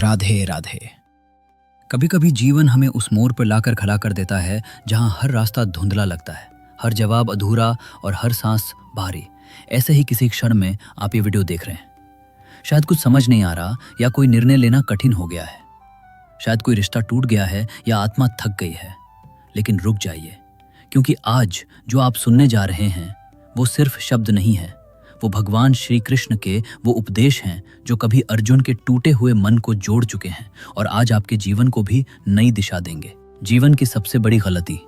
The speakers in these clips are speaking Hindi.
राधे राधे। कभी कभी जीवन हमें उस मोड़ पर लाकर खड़ा कर देता है जहां हर रास्ता धुंधला लगता है, हर जवाब अधूरा और हर सांस भारी। ऐसे ही किसी क्षण में आप ये वीडियो देख रहे हैं। शायद कुछ समझ नहीं आ रहा, या कोई निर्णय लेना कठिन हो गया है, शायद कोई रिश्ता टूट गया है, या आत्मा थक गई है। लेकिन रुक जाइए, क्योंकि आज जो आप सुनने जा रहे हैं वो सिर्फ शब्द नहीं है, वो भगवान श्री कृष्ण के वो उपदेश हैं जो कभी अर्जुन के टूटे हुए मन को जोड़ चुके हैं और आज आपके जीवन को भी नई दिशा देंगे। जीवन की सबसे बड़ी गलती,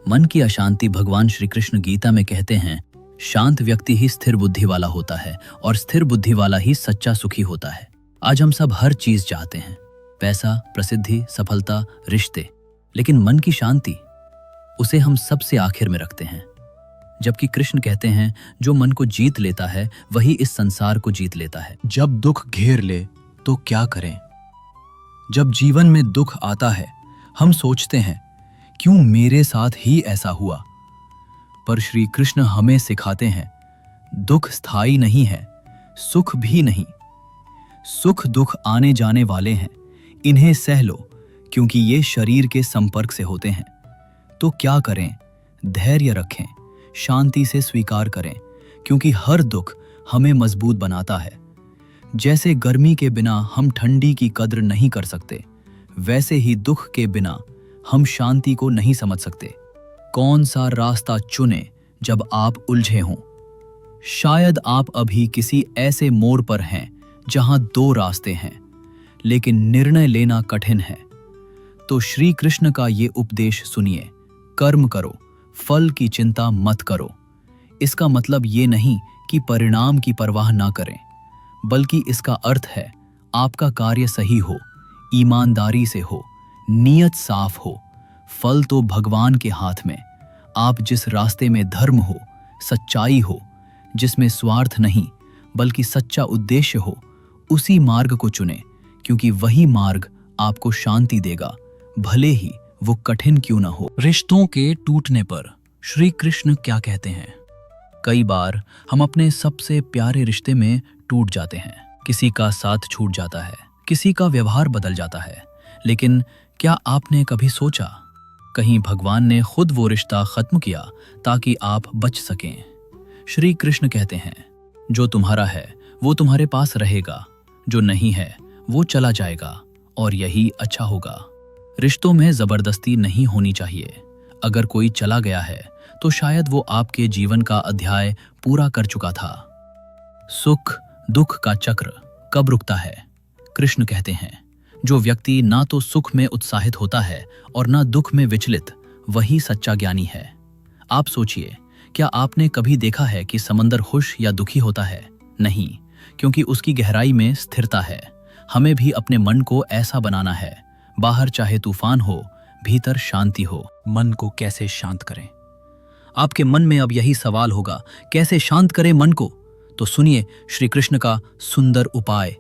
मन की अशांति। भगवान श्री कृष्ण गीता में कहते हैं, शांत व्यक्ति ही स्थिर बुद्धि वाला होता है और स्थिर बुद्धि वाला ही सच्चा सुखी होता है। आज हम सब हर चीज चाहते हैं, पैसा, प्रसिद्धि, सफलता, रिश्ते, लेकिन मन की शांति, उसे हम सबसे आखिर में रखते हैं। जबकि कृष्ण कहते हैं, जो मन को जीत लेता है वही इस संसार को जीत लेता है। जब दुख घेर ले तो क्या करें? जब जीवन में दुख आता है हम सोचते हैं, क्यों मेरे साथ ही ऐसा हुआ? पर श्री कृष्ण हमें सिखाते हैं, दुख स्थायी नहीं है, सुख भी नहीं। सुख दुख आने जाने वाले हैं, इन्हें सह लो, क्योंकि ये शरीर के संपर्क से होते हैं। तो क्या करें? धैर्य रखें, शांति से स्वीकार करें, क्योंकि हर दुख हमें मजबूत बनाता है। जैसे गर्मी के बिना हम ठंडी की कद्र नहीं कर सकते, वैसे ही दुख के बिना हम शांति को नहीं समझ सकते। कौन सा रास्ता चुने जब आप उलझे हों? शायद आप अभी किसी ऐसे मोड़ पर हैं जहां दो रास्ते हैं, लेकिन निर्णय लेना कठिन है। तो श्री कृष्ण का ये उपदेश सुनिए, कर्म करो, फल की चिंता मत करो। इसका मतलब ये नहीं कि परिणाम की परवाह ना करें, बल्कि इसका अर्थ है आपका कार्य सही हो, ईमानदारी से हो, नीयत साफ हो। फल तो भगवान के हाथ में। आप जिस रास्ते में धर्म हो, सच्चाई हो, जिसमें स्वार्थ नहीं बल्कि सच्चा उद्देश्य हो, उसी मार्ग को चुनें, क्योंकि वही मार्ग आपको शांति देगा, भले ही वो कठिन क्यों ना हो। रिश्तों के टूटने पर श्री कृष्ण क्या कहते हैं? कई बार हम अपने सबसे प्यारे रिश्ते में टूट जाते हैं। किसी का साथ छूट जाता है, किसी का व्यवहार बदल जाता है, लेकिन क्या आपने कभी सोचा, कहीं भगवान ने खुद वो रिश्ता खत्म किया ताकि आप बच सकें? श्री कृष्ण कहते हैं, जो तुम्हारा है वो तुम्हारे पास रहेगा, जो नहीं है वो चला जाएगा, और यही अच्छा होगा। रिश्तों में जबरदस्ती नहीं होनी चाहिए। अगर कोई चला गया है तो शायद वो आपके जीवन का अध्याय पूरा कर चुका था। सुख दुख का चक्र कब रुकता है? कृष्ण कहते हैं, जो व्यक्ति ना तो सुख में उत्साहित होता है और ना दुख में विचलित, वही सच्चा ज्ञानी है। आप सोचिए, क्या आपने कभी देखा है कि समंदर खुश या दुखी होता है? नहीं, क्योंकि उसकी गहराई में स्थिरता है। हमें भी अपने मन को ऐसा बनाना है, बाहर चाहे तूफान हो, भीतर शांति हो। मन को कैसे शांत करें? आपके मन में अब यही सवाल होगा, कैसे शांत करें मन को? तो सुनिए श्री कृष्ण का सुंदर उपाय।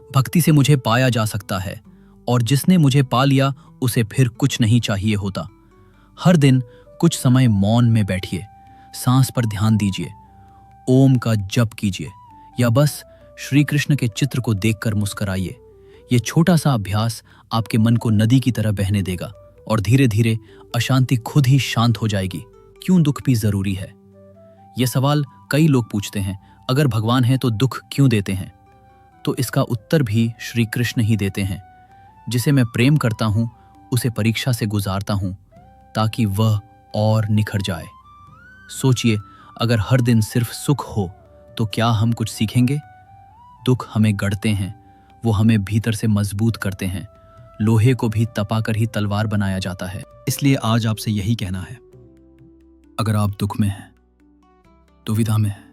भक्ति से मुझे पाया जा सकता है, और जिसने मुझे पा लिया उसे फिर कुछ नहीं चाहिए होता। हर दिन कुछ समय मौन में बैठिए, सांस पर ध्यान दीजिए, ओम का जप कीजिए, या बस श्री कृष्ण के चित्र को देखकर मुस्कुराइए। ये छोटा सा अभ्यास आपके मन को नदी की तरह बहने देगा, और धीरे धीरे अशांति खुद ही शांत हो जाएगी। क्यों दुख भी जरूरी है? यह सवाल कई लोग पूछते हैं, अगर भगवान है तो दुख क्यों देते हैं? तो इसका उत्तर भी श्री कृष्ण ही देते हैं। जिसे मैं प्रेम करता हूं उसे परीक्षा से गुजारता हूं, ताकि वह और निखर जाए। सोचिए, अगर हर दिन सिर्फ सुख हो तो क्या हम कुछ सीखेंगे? दुख हमें गढ़ते हैं, वो हमें भीतर से मजबूत करते हैं। लोहे को भी तपाकर ही तलवार बनाया जाता है। इसलिए आज आपसे यही कहना है, अगर आप दुख में हैं तो विदा में हैं।